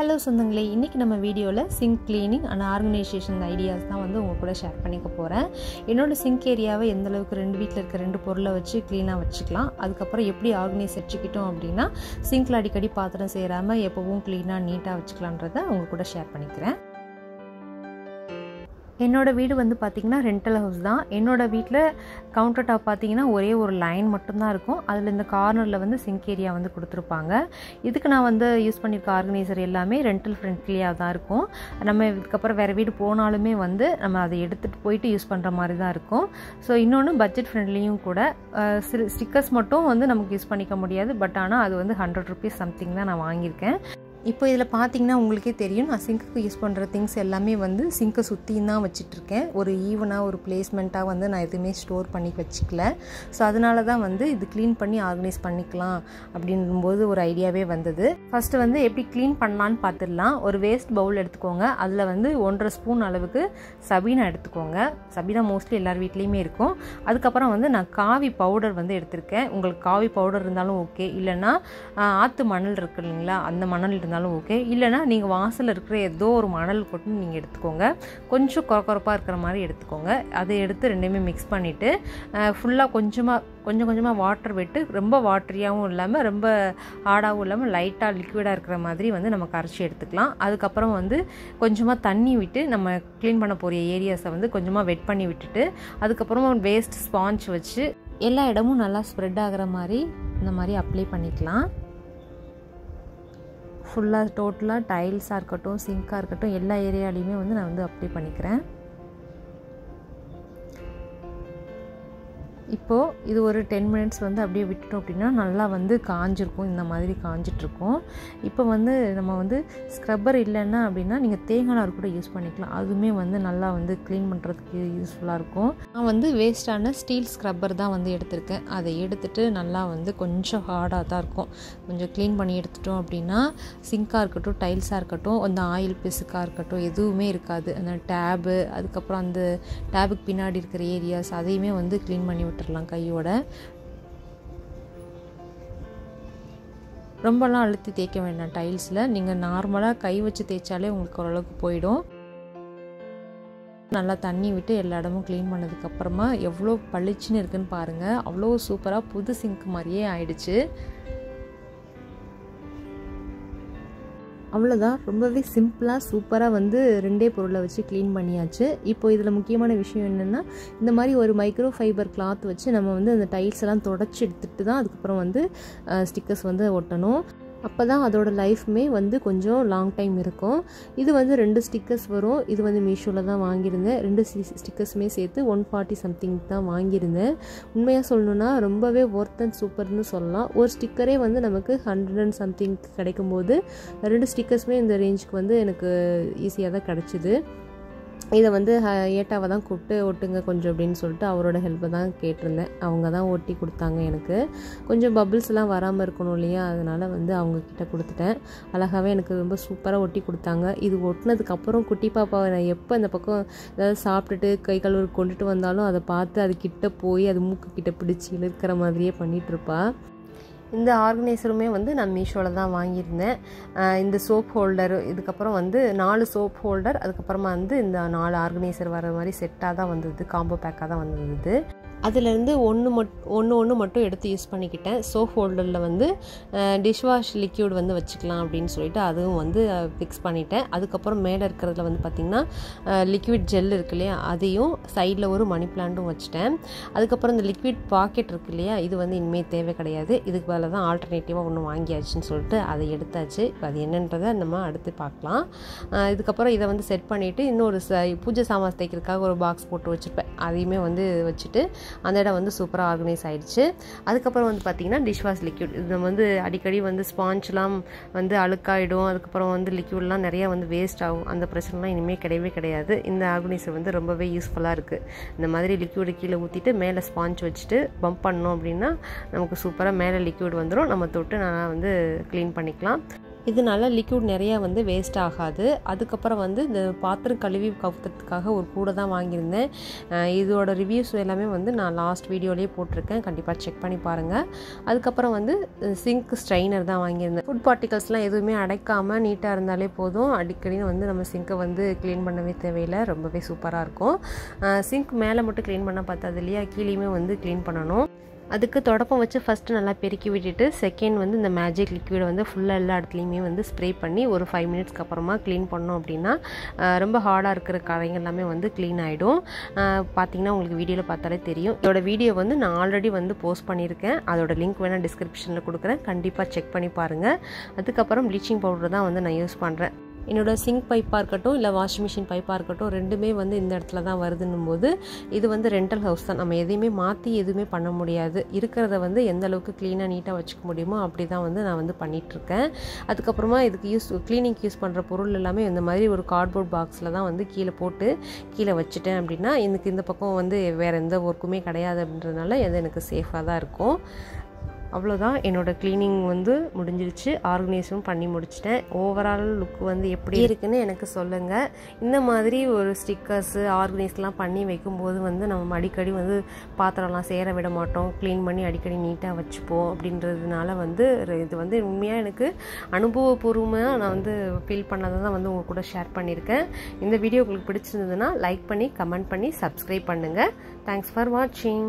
Hello சொந்தங்களே, இன்றைக்கி நம்ம வீடியோவில் sink cleaning and organisation ideas தான் வந்து உங்கள் கூட ஷேர் பண்ணிக்க போகிறேன். என்னோடய சிங்க் ஏரியாவை எந்தளவுக்கு வீட்டில் இருக்க 2 பொருளை வச்சு க்ளீனாக வச்சுக்கலாம், அதுக்கப்புறம் எப்படி ஆர்கனைஸ் வச்சுக்கிட்டோம் அப்படின்னா சிங்கில் அடிக்கடி பாத்திரம் சேராமல் எப்போவும் க்ளீனாக நீட்டாக வச்சுக்கலான்றதை உங்கள் கூட ஷேர் பண்ணிக்கிறேன். என்னோடய வீடு வந்து பார்த்திங்கன்னா ரெண்டல் ஹவுஸ் தான். என்னோடய வீட்டில் கவுண்டர் டாப் பார்த்திங்கன்னா ஒரே ஒரு லைன் மட்டும்தான் இருக்கும். அதில் இந்த கார்னரில் வந்து சிங்க் ஏரியா வந்து கொடுத்துருப்பாங்க. இதுக்கு நான் வந்து யூஸ் பண்ணியிருக்க ஆர்கனைசர் எல்லாமே ரெண்டல் ஃப்ரெண்ட்லியாக தான் இருக்கும். நம்ம இதுக்கப்புறம் வேறு வீடு போனாலுமே வந்து நம்ம அதை எடுத்துகிட்டு போயிட்டு யூஸ் பண்ணுற மாதிரி தான் இருக்கும். ஸோ இன்னொன்று பட்ஜெட் ஃப்ரெண்ட்லியும் கூட. ஸ்டிக்கர்ஸ் மட்டும் வந்து நமக்கு யூஸ் பண்ணிக்க முடியாது, பட் ஆனால் அது வந்து 100 rupees சம்திங் தான் நான் வாங்கியிருக்கேன். இப்போ இதில் பார்த்தீங்கன்னா உங்களுக்கே தெரியும், நான் சிங்க்குக்கு யூஸ் பண்ணுற திங்ஸ் எல்லாமே வந்து சிங்க்கை சுற்றியும் தான் வச்சிட்ருக்கேன். ஒரு ஈவனாக ஒரு பிளேஸ்மெண்ட்டாக வந்து நான் எதுவுமே ஸ்டோர் பண்ணி வச்சுக்கல. ஸோ அதனால தான் வந்து இது க்ளீன் பண்ணி ஆர்கனைஸ் பண்ணிக்கலாம் அப்படின்போது ஒரு ஐடியாவே வந்தது. ஃபஸ்ட்டு வந்து எப்படி க்ளீன் பண்ணலான்னு பார்த்துடலாம். ஒரு வேஸ்ட் பவுல் எடுத்துக்கோங்க. அதில் வந்து 1.5 ஸ்பூன் அளவுக்கு சபீனா எடுத்துக்கோங்க. சபீனா மோஸ்ட்லி எல்லார் வீட்லேயுமே இருக்கும். அதுக்கப்புறம் வந்து நான் காவி பவுடர் வந்து எடுத்திருக்கேன். உங்களுக்கு காவி பவுடர் இருந்தாலும் ஓகே, இல்லைன்னா ஆற்று மணல் இருக்கு இல்லைங்களா, அந்த மணல் இருந்தாலும் ஓகே, இல்லைனா நீங்கள் வாசலில் இருக்கிற ஏதோ ஒரு மணல் கொட்டு நீங்கள் எடுத்துக்கோங்க. கொஞ்சம் கொரப்பாக இருக்கிற மாதிரி எடுத்துக்கோங்க. அதை எடுத்து ரெண்டுமே மிக்ஸ் பண்ணிவிட்டு ஃபுல்லாக கொஞ்சம் கொஞ்சமாக வாட்டர் விட்டு, ரொம்ப வாட்டரியாகவும் இல்லாமல் ரொம்ப ஹார்டாகவும் இல்லாமல் லைட்டாக லிக்விடாக இருக்கிற மாதிரி வந்து நம்ம கரைச்சி எடுத்துக்கலாம். அதுக்கப்புறம் வந்து கொஞ்சமாக தண்ணி விட்டு நம்ம க்ளீன் பண்ண போகிற ஏரியாஸை வந்து கொஞ்சமாக வெட் பண்ணி விட்டுட்டு, அதுக்கப்புறமா வேஸ்ட் ஸ்பாஞ்ச் வச்சு எல்லா இடமும் நல்லா ஸ்ப்ரெட் ஆகிற மாதிரி இந்த மாதிரி அப்ளை பண்ணிக்கலாம். ஃபுல்லாக டோட்டலாக டைல்ஸாக இருக்கட்டும், சிங்காக இருக்கட்டும், எல்லா ஏரியாலையுமே வந்து நான் வந்து அப்ளை பண்ணிக்கிறேன். இப்போது இது ஒரு 10 minutes வந்து அப்படியே விட்டுட்டோம் அப்படின்னா நல்லா வந்து காஞ்சிருக்கும். இந்த மாதிரி காஞ்சிட்ருக்கும். இப்போ வந்து நம்ம வந்து ஸ்க்ரப்பர் இல்லைன்னா அப்படின்னா நீங்கள் தேங்காய் நார் கூட யூஸ் பண்ணிக்கலாம். அதுவுமே வந்து நல்லா வந்து க்ளீன் பண்ணுறதுக்கு யூஸ்ஃபுல்லாக இருக்கும். நான் வந்து வேஸ்ட்டான ஸ்டீல் ஸ்க்ரப்பர் தான் வந்து எடுத்திருக்கேன். அதை எடுத்துகிட்டு நல்லா வந்து கொஞ்சம் ஹார்டாக தான் இருக்கும். கொஞ்சம் க்ளீன் பண்ணி எடுத்துட்டோம் அப்படின்னா சிங்காக இருக்கட்டும், டைல்ஸாக இருக்கட்டும், அந்த ஆயில் பிசுக்காக இருக்கட்டும், எதுவுமே இருக்காது. அந்த டேபு, அதுக்கப்புறம் அந்த டேபுக்கு பின்னாடி இருக்கிற ஏரியாஸ் அதையுமே வந்து க்ளீன் பண்ணி விட்டுறலாம் கையோட. ரொம்பலாம் அழுத்தி தேய்க்க வேண்டாம் டைல்ஸில். நீங்கள் நார்மலாக கை வச்சு தேய்ச்சாலே உங்களுக்கு ஓரளவுக்கு போயிடும். நல்லா தண்ணி விட்டு எல்லா இடமும் க்ளீன் பண்ணதுக்கப்புறமா எவ்வளோ பளிச்சுன்னு இருக்குன்னு பாருங்கள். அவ்வளோ சூப்பராக புது சிங்க் மாதிரியே ஆயிடுச்சு. அவ்வளோதான், ரொம்பவே சிம்பிளாக சூப்பராக வந்து 2 பொருளை வச்சு க்ளீன் பண்ணியாச்சு. இப்போ இதில் முக்கியமான விஷயம் என்னென்னா, இந்த மாதிரி ஒரு மைக்ரோ ஃபைபர் கிளாத் வச்சு நம்ம வந்து அந்த டைல்ஸ் எல்லாம் தொடச்சி எடுத்துகிட்டு தான் அதுக்கப்புறம் வந்து ஸ்டிக்கர்ஸ் வந்து ஒட்டணும். அப்போ தான் அதோட லைஃப்மே வந்து கொஞ்சம் லாங் டைம் இருக்கும். இது வந்து 2 ஸ்டிக்கர்ஸ் வரும். இது வந்து மீஷோவில் தான் வாங்கியிருந்தேன். 2 ஸ்டிக்கர்ஸுமே சேர்த்து 140 சம்திங் தான் வாங்கியிருந்தேன். உண்மையாக சொல்லணுன்னா ரொம்பவே ஒர்த் அண்ட் சூப்பர்னு சொல்லலாம். ஒரு ஸ்டிக்கரே வந்து நமக்கு 100 சம்திங் கிடைக்கும்போது 2 ஸ்டிக்கர்ஸுமே இந்த ரேஞ்சுக்கு வந்து எனக்கு ஈஸியாக தான் கிடச்சிது. இதை வந்து ஏட்டாவை தான் கூப்பிட்டு ஒட்டுங்க கொஞ்சம் அப்படின்னு சொல்லிட்டு அவரோட ஹெல்ப்பை தான் கேட்டிருந்தேன். அவங்க தான் ஒட்டி கொடுத்தாங்க. எனக்கு கொஞ்சம் பபிள்ஸ்லாம் வராமல் இருக்கணும் இல்லையா, அதனால் வந்து அவங்கக்கிட்ட கொடுத்துட்டேன். அழகாகவே எனக்கு ரொம்ப சூப்பராக ஒட்டி கொடுத்தாங்க. இது ஒட்டினதுக்கப்புறம் குட்டி பாப்பாவை நான் எப்போ அந்த பக்கம் ஏதாவது சாப்பிட்டுட்டு கை கழுவு கொண்டுட்டு வந்தாலும் அதை பார்த்து அது கிட்ட போய் அது மூக்கு கிட்ட பிடிச்சி இழுக்கிற மாதிரியே பண்ணிகிட்ருப்பா. இந்த ஆர்கனைசருமே வந்து நான் மீஷோவில் தான் வாங்கியிருந்தேன். இந்த சோப் ஹோல்டரு, இதுக்கப்புறம் வந்து 4 சோப் ஹோல்டர், அதுக்கப்புறமா வந்து இந்த 4 ஆர்கனைசர் வர மாதிரி செட்டாக தான் வந்தது, காம்போ பேக்காக தான் வந்தது. அதிலேருந்து ஒன்று மட்டும் எடுத்து யூஸ் பண்ணிக்கிட்டேன். சோப் ஹோல்டரில் வந்து டிஷ்வாஷ் லிக்யூட் வந்து வச்சுக்கலாம் அப்படின்னு சொல்லிட்டு அதுவும் வந்து ஃபிக்ஸ் பண்ணிட்டேன். அதுக்கப்புறம் மேலே இருக்கிறதுல வந்து பார்த்திங்கன்னா லிக்விட் ஜெல் இருக்கு இல்லையா, அதையும் சைடில் ஒரு மணி பிளான்ட்டும் வச்சுட்டேன். அதுக்கப்புறம் இந்த லிக்விட் பாக்கெட் இருக்கு இல்லையா, இது வந்து இனிமேல் தேவை கிடையாது. இதுக்கு பதிலாக தான் ஆல்டர்னேட்டிவாக ஒன்று வாங்கியாச்சுன்னு சொல்லிட்டு அதை எடுத்தாச்சு. அது என்னன்றதை நம்ம அடுத்து பார்க்கலாம். இதுக்கப்புறம் இதை வந்து செட் பண்ணிவிட்டு இன்னொரு பூஜை சாமான் தைக்கிறதுக்காக ஒரு பாக்ஸ் போட்டு வச்சுருப்பேன். அதையுமே வந்து வச்சுட்டு அந்த இடம் வந்து சூப்பராக ஆர்கனைஸ் ஆகிடுச்சு. அதுக்கப்புறம் வந்து பார்த்திங்கன்னா டிஷ்வாஷ் லிக்யூட், இது நம்ம வந்து அடிக்கடி வந்து ஸ்பாஞ்செலாம் வந்து அழுக்காயிடும். அதுக்கப்புறம் வந்து லிக்யூட்லாம் நிறையா வந்து வேஸ்ட் ஆகும். அந்த பிரச்சனைலாம் இனிமேல் கிடையவே கிடையாது. இந்த ஆர்கனைசர் வந்து ரொம்பவே யூஸ்ஃபுல்லாக இருக்குது. இந்த மாதிரி லிக்யூடு கீழே ஊற்றிட்டு மேலே ஸ்பாஞ்ச் வச்சுட்டு பம்ப் பண்ணோம் அப்படின்னா நமக்கு சூப்பராக மேலே லிக்யூட் வந்துடும். நம்ம தொட்டு நல்லா வந்து க்ளீன் பண்ணிக்கலாம். இதனால லிக்விட் நிறையா வந்து வேஸ்ட் ஆகாது. அதுக்கப்புறம் வந்து இந்த பாத்திரம் கழுவி கவுத்துறதுக்காக ஒரு கூடை தான் வாங்கியிருந்தேன். இதோட ரிவ்யூஸ் எல்லாமே வந்து நான் லாஸ்ட் வீடியோலேயே போட்டிருக்கேன், கண்டிப்பாக செக் பண்ணி பாருங்கள். அதுக்கப்புறம் வந்து சிங்க் ஸ்ட்ரைனர் தான் வாங்கியிருந்தேன். ஃபுட் பார்ட்டிகல்ஸ்லாம் எதுவுமே அடைக்காமல் நீட்டாக இருந்தாலே போதும். அடிக்கடி வந்து நம்ம சிங்கை வந்து க்ளீன் பண்ணவே தேவையில்லை, ரொம்பவே சூப்பராக இருக்கும். சிங்க் மேலே மட்டும் க்ளீன் பண்ண பார்த்தது இல்லையா, கீழேயுமே வந்து க்ளீன் பண்ணணும். அதுக்கு தொடப்பம் வச்சு ஃபஸ்ட்டு நல்லா பெருக்கி விட்டுட்டு செகண்ட் வந்து இந்த மேஜிக் லிக்விடை வந்து ஃபுல்லாக எல்லா இடத்துலையுமே வந்து ஸ்ப்ரே பண்ணி ஒரு 5 மினிட்ஸ்க்கு அப்புறமா க்ளீன் பண்ணோம் அப்படின்னா ரொம்ப ஹார்டாக இருக்கிற கரைங்க எல்லாமே வந்து க்ளீன் ஆகிடும். பார்த்தீங்கன்னா உங்களுக்கு வீடியோவில் பார்த்தாலே தெரியும். இதோட வீடியோ வந்து நான் ஆல்ரெடி வந்து போஸ்ட் பண்ணியிருக்கேன், அதோட லிங்க் வேணால் டிஸ்கிரிப்ஷனில் கொடுக்குறேன், கண்டிப்பாக செக் பண்ணி பாருங்கள். அதுக்கப்புறம் ப்ளீச்சிங் பவுடர் தான் வந்து நான் யூஸ் பண்ணுறேன். என்னோடய சிங்க் பைப்பாக இருக்கட்டும் இல்லை வாஷிங் மிஷின் பைப்பாக இருக்கட்டும் ரெண்டுமே வந்து இந்த இடத்துல தான் வருதுன்னும் போது இது வந்து ரெண்டல் ஹவுஸ் தான், நம்ம எதையுமே மாற்றி எதுவுமே பண்ண முடியாது. இருக்கிறத வந்து எந்த அளவுக்கு க்ளீனாக நீட்டாக வச்சுக்க முடியுமோ அப்படி தான் வந்து நான் வந்து பண்ணிகிட்ருக்கேன். அதுக்கப்புறமா இதுக்கு க்ளீனிங்க்கு யூஸ் பண்ணுற பொருள் எல்லாமே இந்த மாதிரி ஒரு கார்ட்போர்ட் பாக்ஸில் தான் வந்து கீழே போட்டு கீழே வச்சுட்டேன் அப்படின்னா எனக்கு இந்த பக்கம் வந்து வேறு எந்த ஒர்க்குமே கிடையாது அப்படின்றதுனால அது எனக்கு சேஃபாக தான் இருக்கும். அவ்வளோதான், என்னோடய க்ளீனிங் வந்து முடிஞ்சிருச்சு, ஆர்கனைஸும் பண்ணி முடிச்சிட்டேன். ஓவரால் லுக் வந்து எப்படி இருக்குன்னு எனக்கு சொல்லுங்கள். இந்த மாதிரி ஒரு ஸ்டிக்கர்ஸு ஆர்கனைஸ்லாம் பண்ணி வைக்கும்போது வந்து நம்ம அடிக்கடி வந்து பாத்திரம்லாம் சேர விட மாட்டோம், க்ளீன் பண்ணி அடிக்கடி நீட்டாக வச்சுப்போம். அப்படின்றதுனால வந்து இது வந்து உண்மையாக எனக்கு அனுபவபூர்வமாக நான் வந்து ஃபீல் பண்ணதை தான் வந்து உங்கள் கூட ஷேர் பண்ணியிருக்கேன். இந்த வீடியோ உங்களுக்கு பிடிச்சிருந்ததுன்னா லைக் பண்ணி கமெண்ட் பண்ணி சப்ஸ்கிரைப் பண்ணுங்கள். தேங்க்ஸ் ஃபார் வாட்சிங்.